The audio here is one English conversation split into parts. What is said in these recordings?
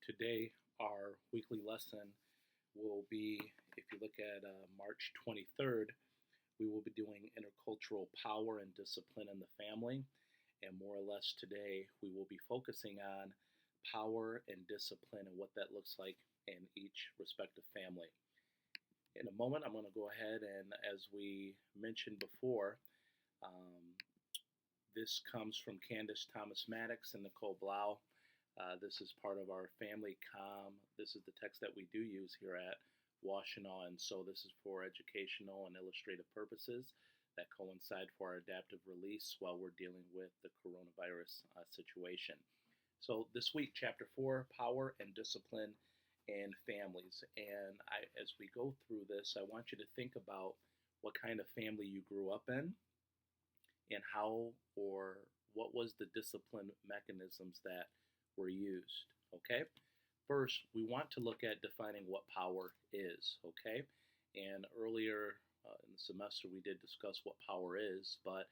Today, our weekly lesson will be, if you look at March 23rd, we will be doing intercultural power and discipline in the family. And more or less today, we will be focusing on power and discipline and what that looks like in each respective family. In a moment, I'm going to go ahead and, as we mentioned before, um, this comes from Candace Thomas Maddox and Nicole Blau. This is part of our family com. This is the text that we do use here at Washtenaw, and so this is for educational and illustrative purposes that coincide for our adaptive release while we're dealing with the coronavirus situation. So this week, chapter 4, power and discipline in families. And as we go through this, I want you to think about what kind of family you grew up in and how or what was the discipline mechanisms that were used. Okay? First, we want to look at defining what power is. Okay? And earlier in the semester, we did discuss what power is, but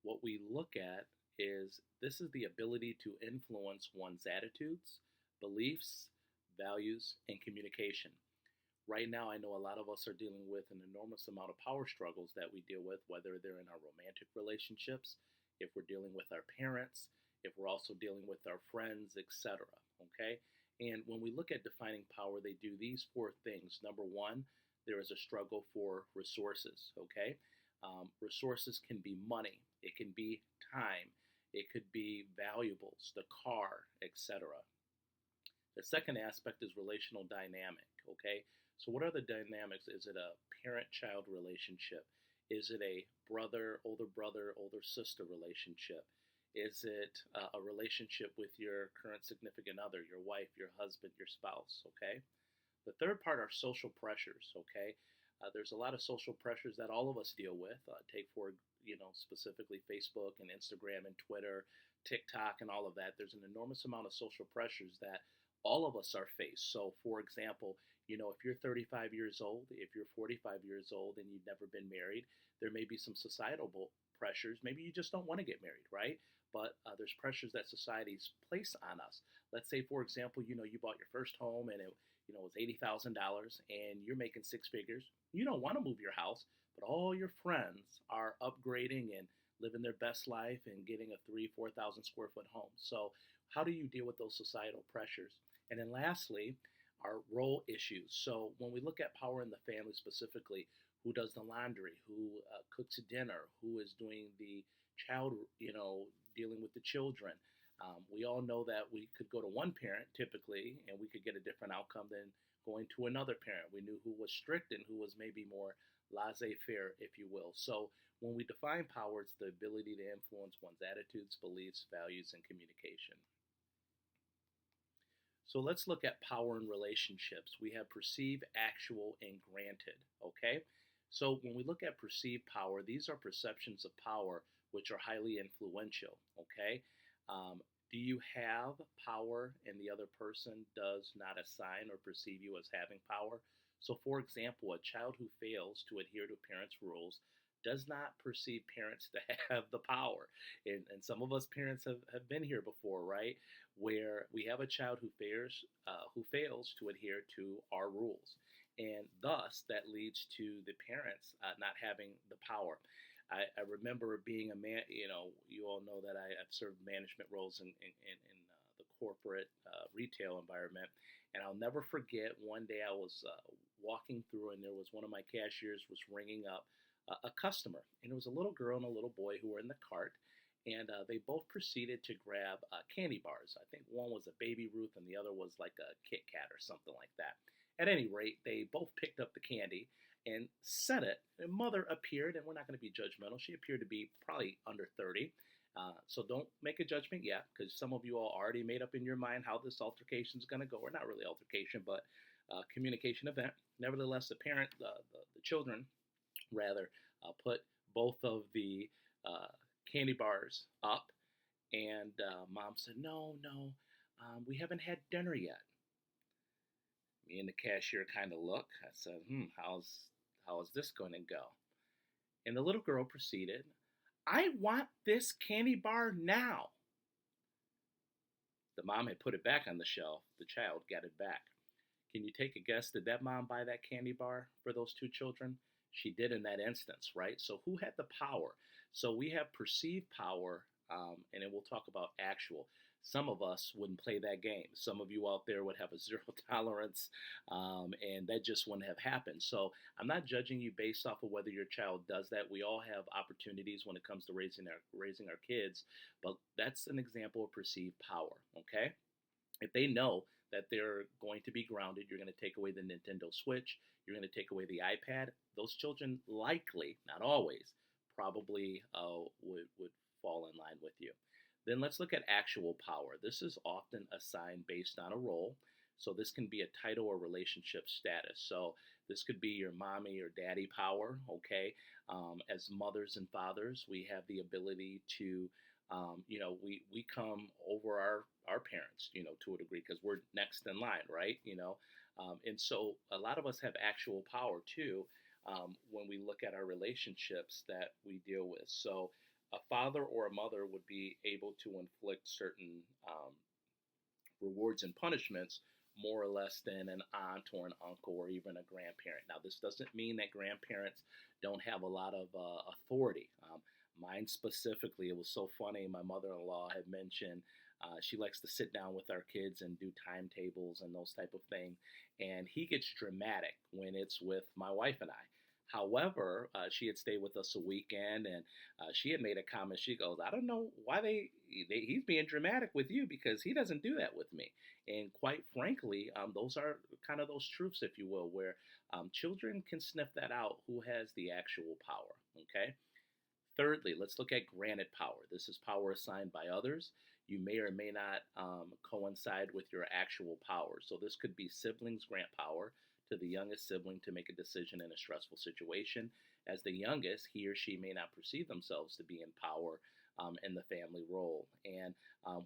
what we look at is this is the ability to influence one's attitudes, beliefs, values, and communication. Right now, I know a lot of us are dealing with an enormous amount of power struggles that we deal with, whether they're in our romantic relationships, if we're dealing with our parents, if we're also dealing with our friends, etc. Okay? And when we look at defining power, they do these four things. Number one, there is a struggle for resources. Okay? Resources can be money, it can be time, it could be valuables, the car, etc. The second aspect is relational dynamic. Okay? So, what are the dynamics? Is it a parent child relationship? Is it a brother, older sister relationship? Is it a relationship with your current significant other, your wife, your husband, your spouse? Okay. The third part are social pressures. Okay. There's a lot of social pressures that all of us deal with. Take for specifically Facebook and Instagram and Twitter, TikTok, and all of that. There's an enormous amount of social pressures that all of us are faced. So, for example, if you're 35 years old, if you're 45 years old and you've never been married, there may be some societal pressures. Maybe you just don't want to get married, right? But there's pressures that society's place on us. Let's say, for example, you bought your first home and it was $80,000 and you're making six figures. You don't want to move your house, but all your friends are upgrading and living their best life and getting a 4,000 square foot home. So how do you deal with those societal pressures? And then lastly, our role issues. So when we look at power in the family specifically, who does the laundry, who cooks dinner, who is doing the child, dealing with the children. We all know that we could go to one parent typically, and we could get a different outcome than going to another parent. We knew who was strict and who was maybe more laissez-faire, if you will. So when we define power, it's the ability to influence one's attitudes, beliefs, values, and communication. So let's look at power in relationships. We have perceived, actual, and granted. Okay? So when we look at perceived power, these are perceptions of power which are highly influential. Okay? Do you have power and the other person does not assign or perceive you as having power? So, for example, a child who fails to adhere to parents' rules does not perceive parents to have the power. And some of us parents have been here before, right? Where we have a child who fails to adhere to our rules. And thus, that leads to the parents not having the power. I remember being a man, you all know that I've served management roles in the corporate retail environment. And I'll never forget one day I was walking through and there was one of my cashiers was ringing up a customer. And it was a little girl and a little boy who were in the cart. And they both proceeded to grab candy bars. I think one was a Baby Ruth and the other was like a Kit Kat or something like that. At any rate, they both picked up the candy and said it. And mother appeared, and we're not going to be judgmental. She appeared to be probably under 30. So don't make a judgment yet, because some of you all already made up in your mind how this altercation is going to go. Or not really altercation, but communication event. Nevertheless, the children, rather, put both of the candy bars up, and mom said, no, we haven't had dinner yet. Me and the cashier kind of look. I said, how is this going to go? And the little girl proceeded, I want this candy bar now. The mom had put it back on the shelf. The child got it back. Can you take a guess? Did that mom buy that candy bar for those two children? She did in that instance, right? So who had the power? So we have perceived power, and then we'll talk about actual. Some of us wouldn't play that game. Some of you out there would have a zero tolerance, and that just wouldn't have happened. So I'm not judging you based off of whether your child does that. We all have opportunities when it comes to raising our kids, but that's an example of perceived power. Okay, if they know that they're going to be grounded, you're going to take away the Nintendo Switch, you're going to take away the iPad, those children likely, not always, probably would fall in line with you. Then let's look at actual power. This is often assigned based on a role. So this can be a title or relationship status. So this could be your mommy or daddy power, okay? As mothers and fathers, we have the ability to we come over our parents, to a degree because we're next in line, right? And so a lot of us have actual power too when we look at our relationships that we deal with. So a father or a mother would be able to inflict certain rewards and punishments more or less than an aunt or an uncle or even a grandparent. Now, this doesn't mean that grandparents don't have a lot of authority. Mine specifically, it was so funny. My mother-in-law had mentioned she likes to sit down with our kids and do timetables and those type of things. And he gets dramatic when it's with my wife and I. However, she had stayed with us a weekend, and she had made a comment. She goes, "I don't know why he's being dramatic with you because he doesn't do that with me." And quite frankly, those are kind of those truths, if you will, where children can sniff that out who has the actual power. Okay. Thirdly, let's look at granted power. This is power assigned by others. You may or may not coincide with your actual power. So this could be siblings grant power to the youngest sibling to make a decision in a stressful situation. As the youngest, he or she may not perceive themselves to be in power in the family role. And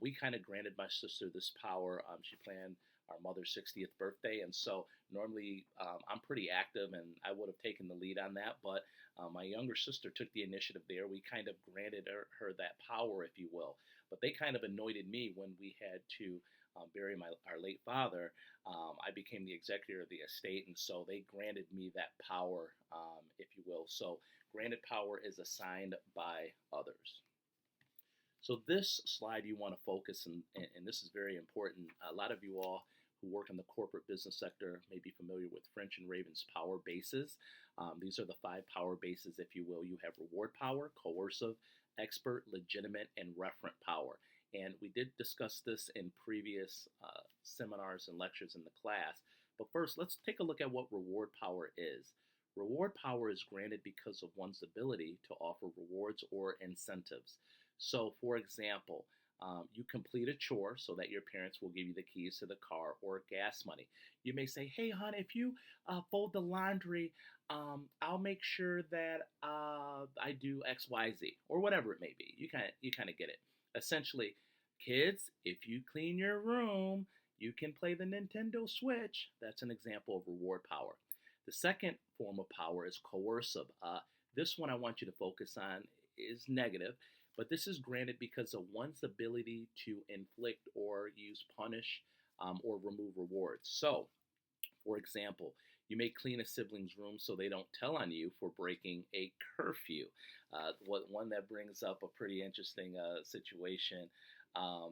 we kind of granted my sister this power. She planned our mother's 60th birthday. And so normally I'm pretty active and I would have taken the lead on that. But my younger sister took the initiative there. We kind of granted her that power, if you will. But they kind of anointed me when we had to bury our late father. I became the executor of the estate, and so they granted me that power, if you will. So granted power is assigned by others. So this slide you want to focus, and this is very important. A lot of you all who work in the corporate business sector may be familiar with French and Raven's power bases. These are the 5 power bases, if you will. You have reward power, coercive, expert, legitimate, and referent power. And we did discuss this in previous seminars and lectures in the class. But first, let's take a look at what reward power is. Reward power is granted because of one's ability to offer rewards or incentives. So, for example, you complete a chore so that your parents will give you the keys to the car or gas money. You may say, "Hey, hon, if you fold the laundry, I'll make sure that I do X, Y, Z," or whatever it may be. You kind of get it. Essentially, kids, if you clean your room, you can play the Nintendo Switch. That's an example of reward power. The second form of power is coercive. This one I want you to focus on is negative, but this is granted because of one's ability to inflict or use punish or remove rewards. So, for example, you may clean a sibling's room so they don't tell on you for breaking a curfew. One that brings up a pretty interesting situation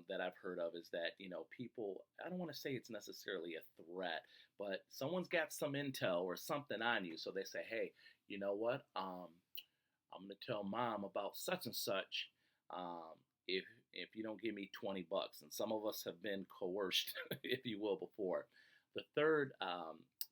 that I've heard of is that, people, I don't want to say it's necessarily a threat, but someone's got some intel or something on you. So they say, "Hey, you know what? I'm going to tell mom about such and such if you don't give me $20." And some of us have been coerced, if you will, before. The third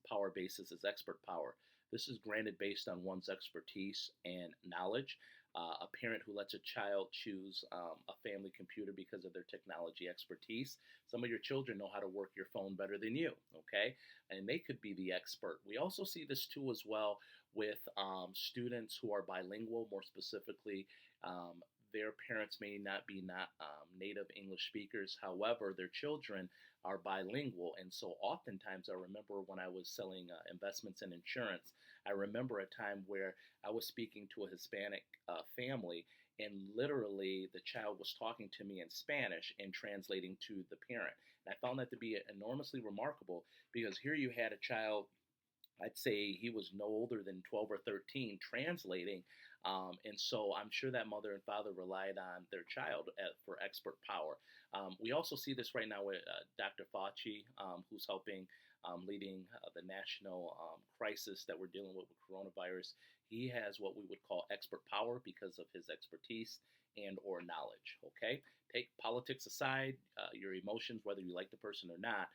power basis is expert power. This is granted based on one's expertise and knowledge. A parent who lets a child choose a family computer because of their technology expertise. Some of your children know how to work your phone better than you, okay? And they could be the expert. We also see this too as well with students who are bilingual, more specifically. Their parents may not be native English speakers. However, their children are bilingual. And so oftentimes I remember when I was selling investments and insurance, I remember a time where I was speaking to a Hispanic family and literally the child was talking to me in Spanish and translating to the parent. And I found that to be enormously remarkable because here you had a child, I'd say he was no older than 12 or 13, translating. And so I'm sure that mother and father relied on their child for expert power. We also see this right now with Dr. Fauci, who's helping leading the national crisis that we're dealing with coronavirus. He has what we would call expert power because of his expertise and or knowledge. Okay, take politics aside, your emotions, whether you like the person or not,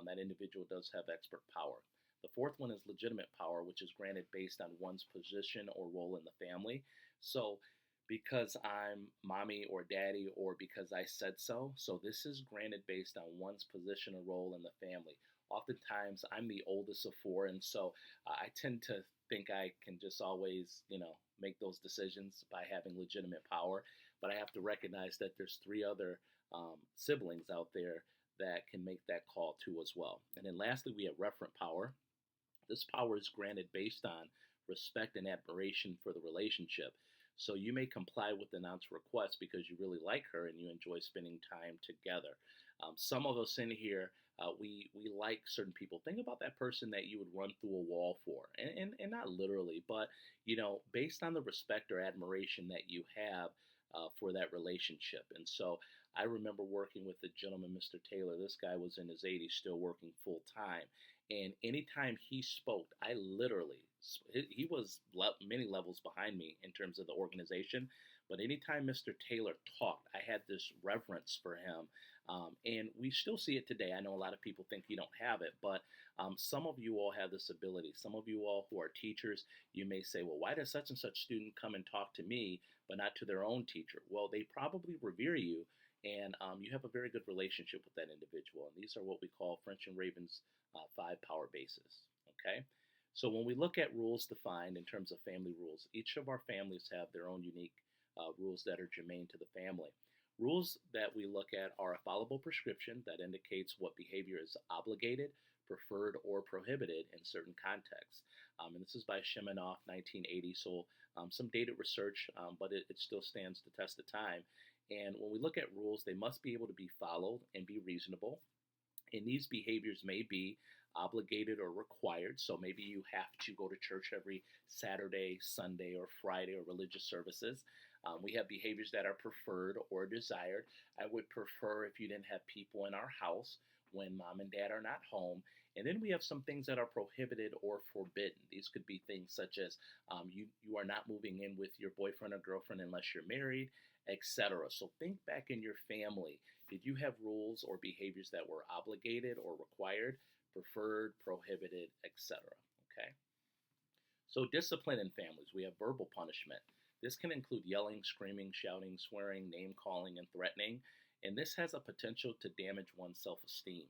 that individual does have expert power. The fourth one is legitimate power, which is granted based on one's position or role in the family. So, because I'm mommy or daddy, or because I said so, so this is granted based on one's position or role in the family. Oftentimes, I'm the oldest of four, and so I tend to think I can just always, make those decisions by having legitimate power. But I have to recognize that there's three other siblings out there that can make that call too as well. And then lastly, we have referent power. This power is granted based on respect and admiration for the relationship. So you may comply with the aunt's request because you really like her and you enjoy spending time together. Some of us in here, we like certain people. Think about that person that you would run through a wall for, and not literally, but based on the respect or admiration that you have for that relationship. And so I remember working with the gentleman, Mr. Taylor. This guy was in his 80s, still working full time. And anytime he spoke, I literally, he was many levels behind me in terms of the organization. But anytime Mr. Taylor talked, I had this reverence for him. And we still see it today. I know a lot of people think you don't have it, but some of you all have this ability. Some of you all who are teachers, you may say, well, why does such and such student come and talk to me, but not to their own teacher? Well, they probably revere you, and you have a very good relationship with that individual. And these are what we call French and Raven's five power bases. Okay? So when we look at rules defined in terms of family rules, each of our families have their own unique rules that are germane to the family. Rules that we look at are a followable prescription that indicates what behavior is obligated, preferred, or prohibited in certain contexts. And this is by Shemanoff, 1980. So some dated research, but it still stands the test of time. And when we look at rules, they must be able to be followed and be reasonable. And these behaviors may be obligated or required. So maybe you have to go to church every Saturday, Sunday, or Friday, or religious services. We have behaviors that are preferred or desired. I would prefer if you didn't have people in our house when mom and dad are not home. And then we have some things that are prohibited or forbidden. These could be things such as you are not moving in with your boyfriend or girlfriend unless you're married, etc. So think back in your family. Did you have rules or behaviors that were obligated or required, preferred, prohibited, etc.? Okay. So discipline in families. We have verbal punishment. This can include yelling, screaming, shouting, swearing, name calling, and threatening. And this has a potential to damage one's self-esteem.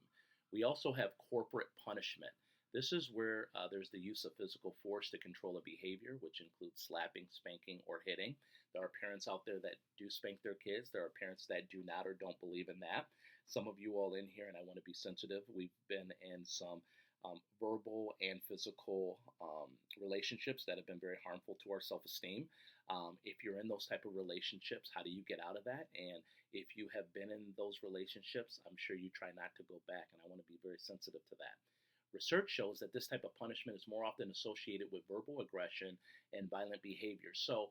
We also have corporate punishment. This is where there's the use of physical force to control a behavior, which includes slapping, spanking, or hitting. There are parents out there that do spank their kids. There are parents that do not or don't believe in that. Some of you all in here, and I want to be sensitive, we've been in some verbal and physical relationships that have been very harmful to our self-esteem. If you're in those type of relationships, how do you get out of that? And if you have been in those relationships, I'm sure you try not to go back, and I want to be very sensitive to that. Research shows that this type of punishment is more often associated with verbal aggression and violent behavior. So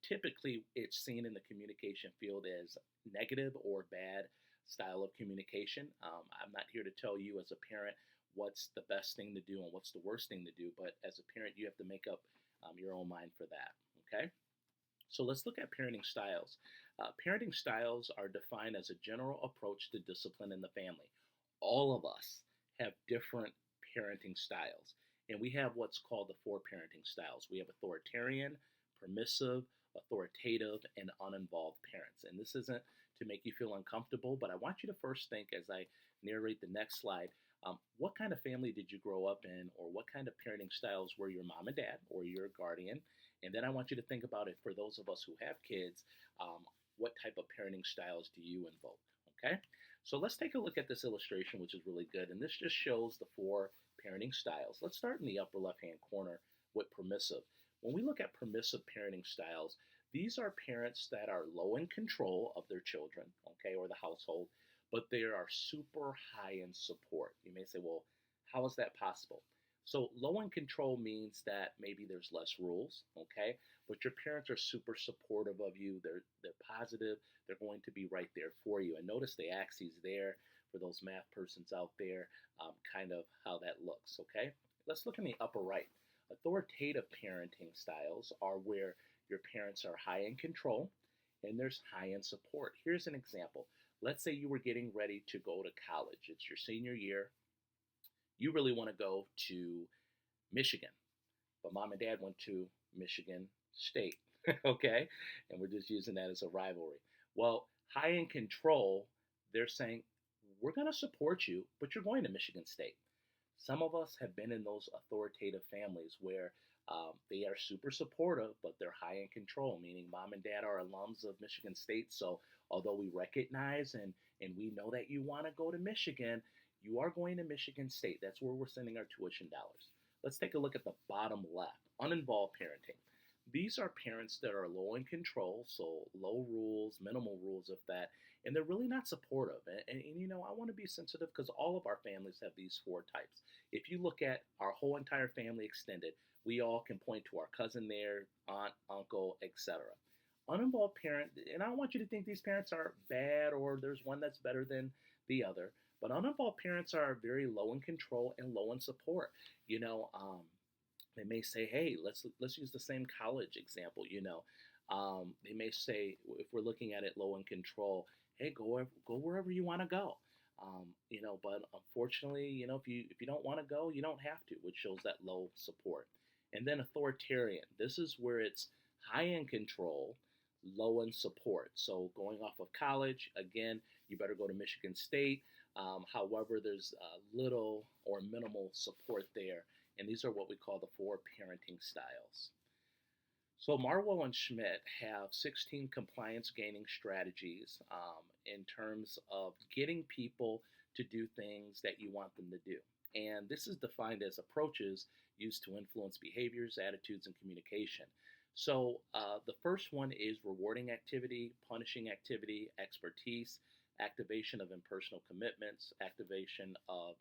typically it's seen in the communication field as negative or bad style of communication. I'm not here to tell you as a parent what's the best thing to do and what's the worst thing to do, but as a parent, you have to make up your own mind for that, okay? So let's look at parenting styles. Parenting styles are defined as a general approach to discipline in the family. All of us have different parenting styles, and we have what's called the four parenting styles. We have authoritarian, permissive, authoritative, and uninvolved parents. And this isn't to make you feel uncomfortable, but I want you to first think as I narrate the next slide, what kind of family did you grow up in, or what kind of parenting styles were your mom and dad or your guardian? And then I want you to think about it for those of us who have kids, what type of parenting styles do you invoke, okay? So let's take a look at this illustration, which is really good. And this just shows the four parenting styles. Let's start in the upper left-hand corner with permissive. When we look at permissive parenting styles, These are parents that are low in control of their children, okay, or the household, but they are super high in support. You may say, well, how is that possible? So, low in control means that maybe there's less rules, okay, but your parents are super supportive of you. They're positive. They're going to be right there for you. And notice the axes there for those math persons out there, kind of how that looks, okay? Let's look in the upper right. Authoritative parenting styles are where your parents are high in control and there's high in support. Here's an example. Let's say you were getting ready to go to college. It's your senior year. You really want to go to Michigan, but mom and dad went to Michigan State, okay? And we're just using that as a rivalry. Well, high in control, they're saying, we're going to support you, but you're going to Michigan State. Some of us have been in those authoritative families where they are super supportive, but they're high in control, meaning mom and dad are alums of Michigan State. So although we recognize and we know that you want to go to Michigan, you are going to Michigan State. That's where we're sending our tuition dollars. Let's take a look at the bottom left, uninvolved parenting. These are parents that are low in control, so low rules, minimal rules of that, and they're really not supportive. I want to be sensitive because all of our families have these four types. If you look at our whole entire family extended, we all can point to our cousin there, aunt, uncle, etc. Uninvolved parent, and I don't want you to think these parents are bad or there's one that's better than the other, but uninvolved parents are very low in control and low in support. You know, they may say, "Hey, let's use the same college example." They may say, if we're looking at it low in control, "Hey, go wherever you want to go." But unfortunately, if you don't want to go, you don't have to, which shows that low support. And then authoritarian. This is where it's high in control, low in support. So going off of college, again, you better go to Michigan State. However, there's little or minimal support there. And these are what we call the four parenting styles. So Marwell and Schmidt have 16 compliance gaining strategies in terms of getting people to do things that you want them to do. And this is defined as approaches used to influence behaviors, attitudes, and communication. So the first one is rewarding activity, punishing activity, expertise, activation of impersonal commitments, activation of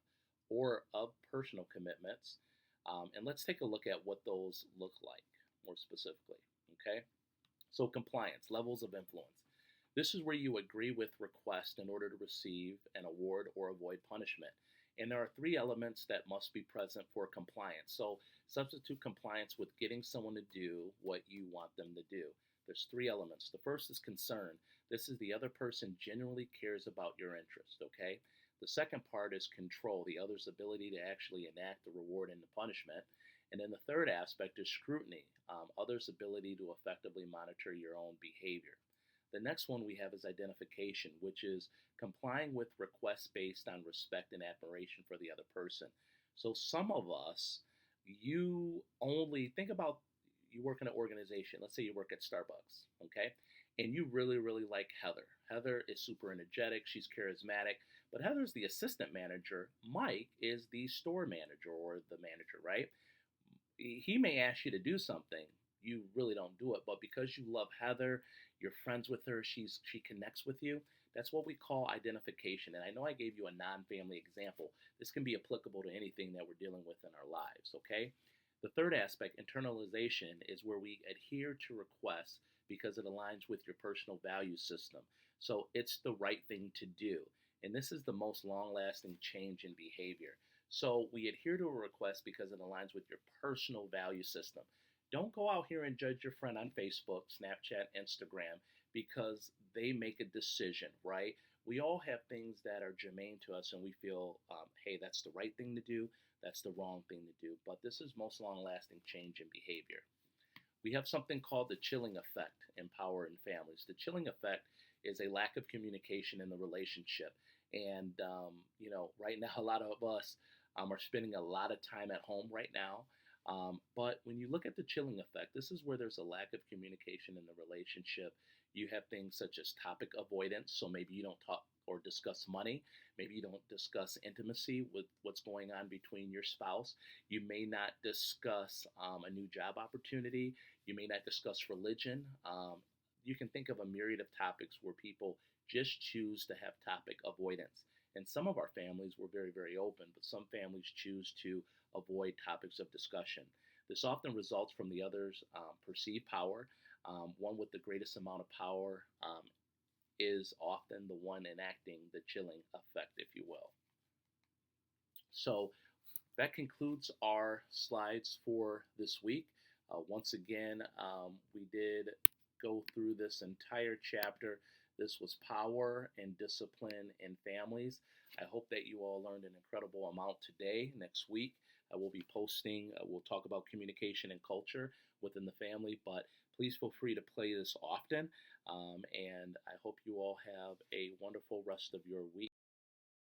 personal commitments. And let's take a look at what those look like more specifically. Okay, so compliance, levels of influence. This is where you agree with request in order to receive an award or avoid punishment. And there are three elements that must be present for compliance. So substitute compliance with getting someone to do what you want them to do. There's three elements. The first is concern. This is the other person genuinely cares about your interest, okay? The second part is control, the other's ability to actually enact the reward and the punishment. And then the third aspect is scrutiny, others' ability to effectively monitor your own behavior. The next one we have is identification, which is complying with requests based on respect and admiration for the other person. So some of us, you only think about you work in an organization. Let's say you work at Starbucks, okay? And you really, really like Heather. Heather is super energetic. She's charismatic. But Heather's the assistant manager. Mike is the store manager or the manager, right? He may ask you to do something. You really don't do it, but because you love Heather, you're friends with her, she connects with you. That's what we call identification. And I know I gave you a non-family example. This can be applicable to anything that we're dealing with in our lives, okay? The third aspect, internalization, is where we adhere to requests because it aligns with your personal value system. So it's the right thing to do. And this is the most long-lasting change in behavior. So we adhere to a request because it aligns with your personal value system. Don't go out here and judge your friend on Facebook, Snapchat, Instagram, because they make a decision, right? We all have things that are germane to us and we feel, hey, that's the right thing to do, that's the wrong thing to do. But this is most long-lasting change in behavior. We have something called the chilling effect in power in families. The chilling effect is a lack of communication in the relationship. And, right now, a lot of us are spending a lot of time at home right now. But when you look at the chilling effect, this is where there's a lack of communication in the relationship. You have things such as topic avoidance. So maybe you don't talk or discuss money. Maybe you don't discuss intimacy with what's going on between your spouse. You may not discuss a new job opportunity. You may not discuss religion. You can think of a myriad of topics where people just choose to have topic avoidance. And some of our families were very, very open, but some families choose to avoid topics of discussion. This often results from the other's perceived power. One with the greatest amount of power is often the one enacting the chilling effect, if you will. So that concludes our slides for this week. Once again, we did go through this entire chapter. This was power and discipline in families. I hope that you all learned an incredible amount today. Next week, I will be posting, we'll talk about communication and culture within the family, but please feel free to play this often. And I hope you all have a wonderful rest of your week.